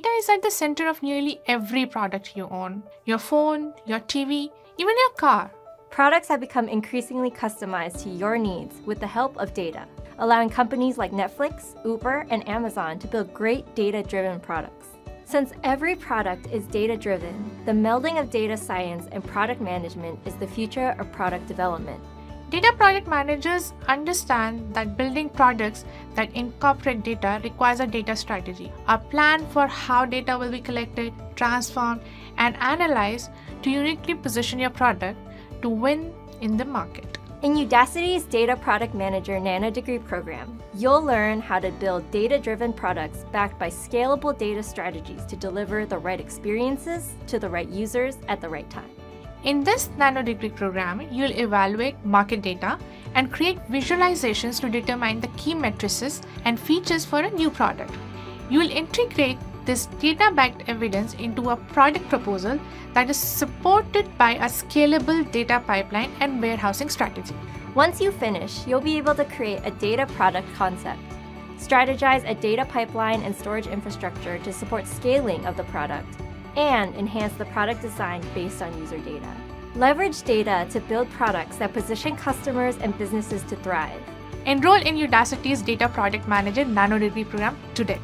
Data is at the center of nearly every product you own. Your phone, your TV, even your car. Products have become increasingly customized to your needs with the help of data, allowing companies like Netflix, Uber, and Amazon to build great data-driven products. Since every product is data-driven, the melding of data science and product management is the future of product development. Data product managers understand that building products that incorporate data requires a data strategy, a plan for how data will be collected, transformed, and analyzed to uniquely position your product to win in the market. In Udacity's Data Product Manager Nanodegree program, you'll learn how to build data-driven products backed by scalable data strategies to deliver the right experiences to the right users at the right time. In this Nanodegree program, you'll evaluate market data and create visualizations to determine the key matrices and features for a new product. You'll integrate this data-backed evidence into a product proposal that is supported by a scalable data pipeline and warehousing strategy. Once you finish, you'll be able to create a data product concept, strategize a data pipeline and storage infrastructure to support scaling of the product, and enhance the product design based on user data. Leverage data to build products that position customers and businesses to thrive. Enroll in Udacity's Data Product Manager Nanodegree program today.